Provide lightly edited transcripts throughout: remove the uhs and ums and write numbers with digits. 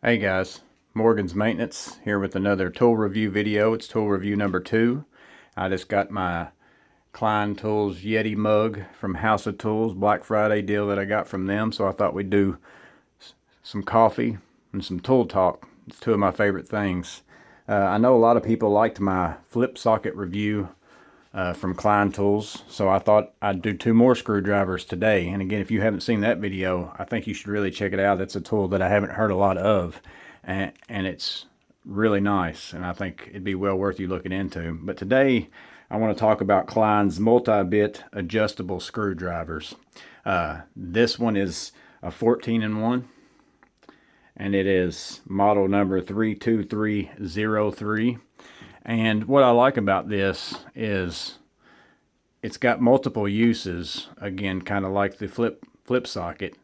Hey guys, Morgan's Maintenance here with another tool review video. It's tool review number 2. I just got my Klein Tools Yeti mug from House of Tools Black Friday deal that I got from them. So I thought we'd do some coffee and some tool talk. It's two of my favorite things. I know a lot of people liked my flip socket review from Klein Tools, so I thought I'd do 2 more screwdrivers today. And again, if you haven't seen that video, I think you should really check it out. It's a tool that I haven't heard a lot of, and it's really nice, and I think it'd be well worth you looking into. But today I want to talk about Klein's multi-bit adjustable screwdrivers. This one is a 14-in-1, and it is model number 32303. And what I like about this is it's got multiple uses, again, kind of like the flip socket,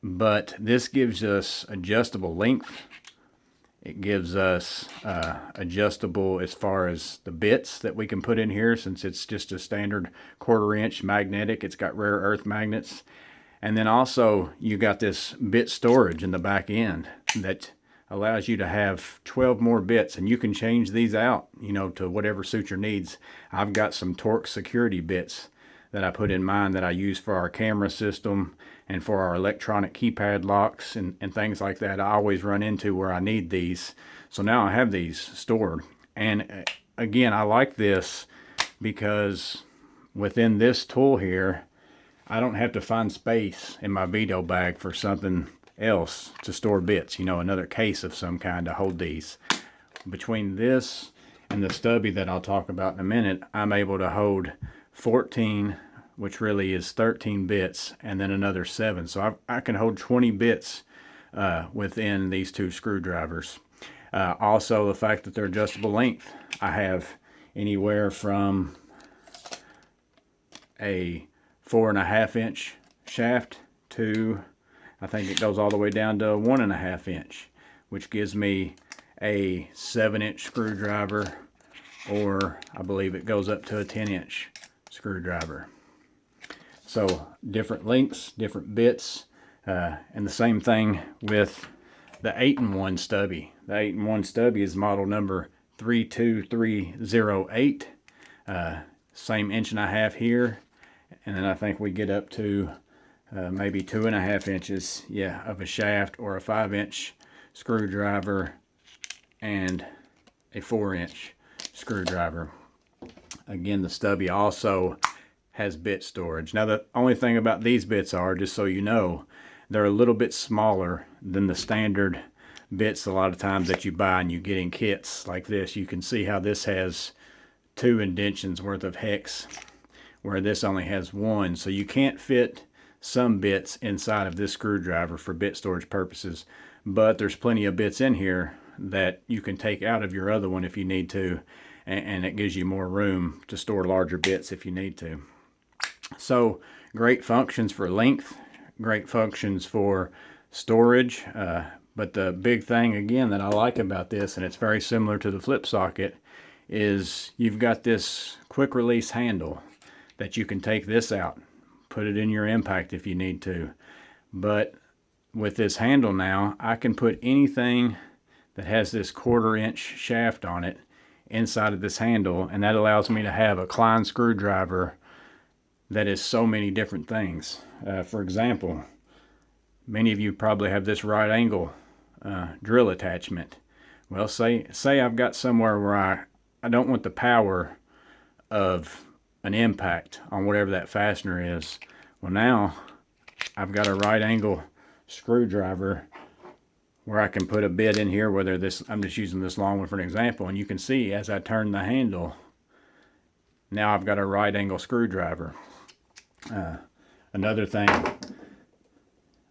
but this gives us adjustable length. It gives us adjustable as far as the bits that we can put in here, since it's just a standard 1/4-inch magnetic. It's got rare earth magnets. And then also you got this bit storage in the back end that allows you to have 12 more bits, and you can change these out, to whatever suits your needs. I've got some torque security bits that I put in mine that I use for our camera system and for our electronic keypad locks and things like that. I always run into where I need these. So now I have these stored. And again, I like this because within this tool here, I don't have to find space in my veto bag for something else to store bits, another case of some kind to hold these. Between this and the Stubby that I'll talk about in a minute, I'm able to hold 14, which really is 13 bits, and then another 7. So I can hold 20 bits within these 2 screwdrivers. Also, the fact that they're adjustable length. I have anywhere from a 4.5-inch shaft to, I think it goes all the way down to a 1.5-inch, which gives me a 7-inch screwdriver, or I believe it goes up to a 10-inch screwdriver. So different lengths, different bits, and the same thing with the 8-in-1 Stubby. The 8-in-1 Stubby is model number 32308. Same 1.5 inch here, and then I think we get up to maybe 2.5 inches, of a shaft, or a 5-inch screwdriver and a 4-inch screwdriver. Again, the Stubby also has bit storage. Now, the only thing about these bits are, just so you know, they're a little bit smaller than the standard bits a lot of times that you buy and you get in kits like this. You can see how this has 2 indentions worth of hex, where this only has 1. So you can't fit some bits inside of this screwdriver for bit storage purposes, but there's plenty of bits in here that you can take out of your other one if you need to, and it gives you more room to store larger bits if you need to. So great functions for length, great functions for storage, but the big thing again that I like about this, and it's very similar to the flip socket, is you've got this quick release handle that you can take this out, put it in your impact if you need to. But with this handle now, I can put anything that has this 1/4-inch shaft on it inside of this handle, and that allows me to have a Klein screwdriver that is so many different things. For example, many of you probably have this right angle drill attachment. Well, say I've got somewhere where I don't want the power of an impact on whatever that fastener is. Well, now I've got a right angle screwdriver where I can put a bit in here, whether this, I'm just using this long one for an example, and you can see as I turn the handle, now I've got a right angle screwdriver. Another thing,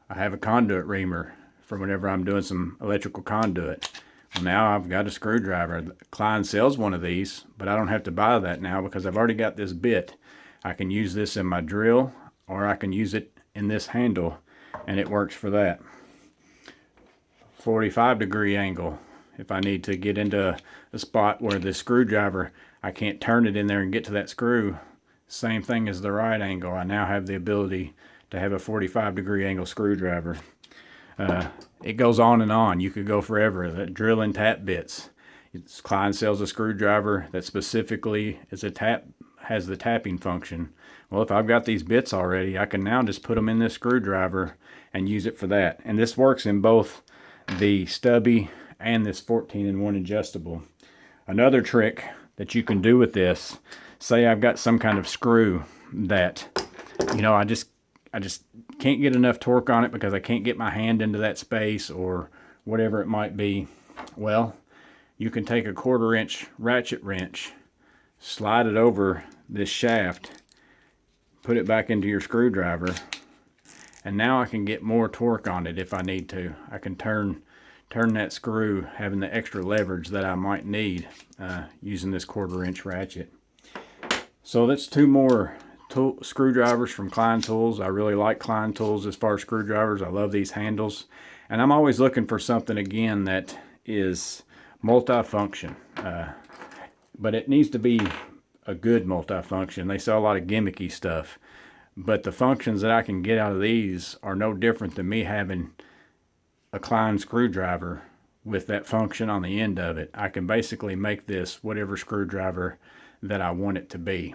I have a conduit reamer for whenever I'm doing some electrical conduit. Well, now I've got a screwdriver. Klein sells one of these, but I don't have to buy that now because I've already got this bit. I can use this in my drill, or I can use it in this handle, and it works for that. 45-degree angle. If I need to get into a spot where the screwdriver, I can't turn it in there and get to that screw, same thing as the right angle. I now have the ability to have a 45-degree angle screwdriver. it goes on and on. You could go forever. That drill and tap bits. Klein sells a screwdriver that specifically is has the tapping function. Well, if I've got these bits already, I can now just put them in this screwdriver and use it for that. And this works in both the Stubby and this 14-in-1 adjustable. Another trick that you can do with this, say I've got some kind of screw that, you know, I just can't get enough torque on it because I can't get my hand into that space or whatever it might be. Well, you can take a 1/4-inch ratchet wrench, slide it over this shaft, put it back into your screwdriver, and now I can get more torque on it if I need to. I can turn that screw, having the extra leverage that I might need using this 1/4-inch ratchet. So that's 2 more screwdrivers from Klein Tools. I really like Klein Tools as far as screwdrivers. I love these handles, and I'm always looking for something again that is multifunction, but it needs to be a good multifunction. They sell a lot of gimmicky stuff, but the functions that I can get out of these are no different than me having a Klein screwdriver with that function on the end of it. I can basically make this whatever screwdriver that I want it to be.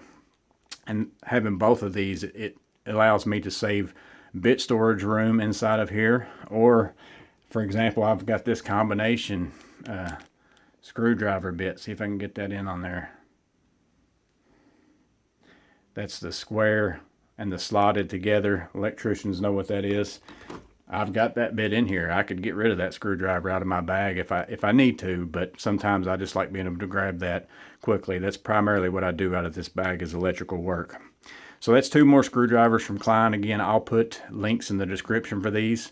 And having both of these, it allows me to save bit storage room inside of here. Or, for example, I've got this combination screwdriver bit. See if I can get that in on there. That's the square and the slotted together. Electricians know what that is. I've got that bit in here. I could get rid of that screwdriver out of my bag if I need to, but sometimes I just like being able to grab that quickly. That's primarily what I do out of this bag, is electrical work. So that's 2 more screwdrivers from Klein. Again, I'll put links in the description for these.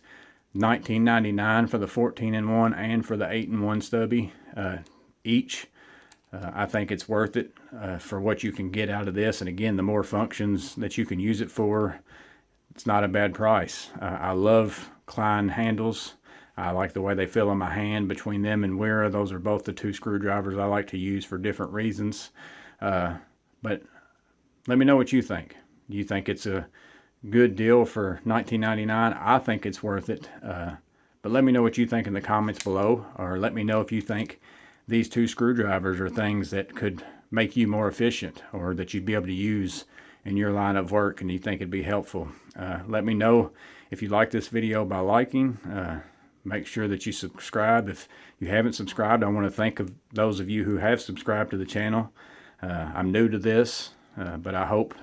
$19.99 for the 14-in-1 and for the 8-in-1 Stubby each. I think it's worth it for what you can get out of this. And again, the more functions that you can use it for, it's not a bad price. I love Klein handles. I like the way they feel in my hand. Between them and Wera, those are both the 2 screwdrivers I like to use for different reasons. But let me know what you think. Do you think it's a good deal for $19.99? I think it's worth it. But let me know what you think in the comments below, or let me know if you think these 2 screwdrivers are things that could make you more efficient, or that you'd be able to use in your line of work and you think it'd be helpful. Let me know if you like this video by liking. Make sure that you subscribe. If you haven't subscribed, I want to thank those of you who have subscribed to the channel. I'm new to this, but I hope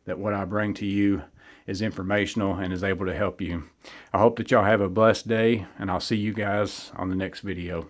that what I bring to you is informational and is able to help you. I hope that y'all have a blessed day, and I'll see you guys on the next video.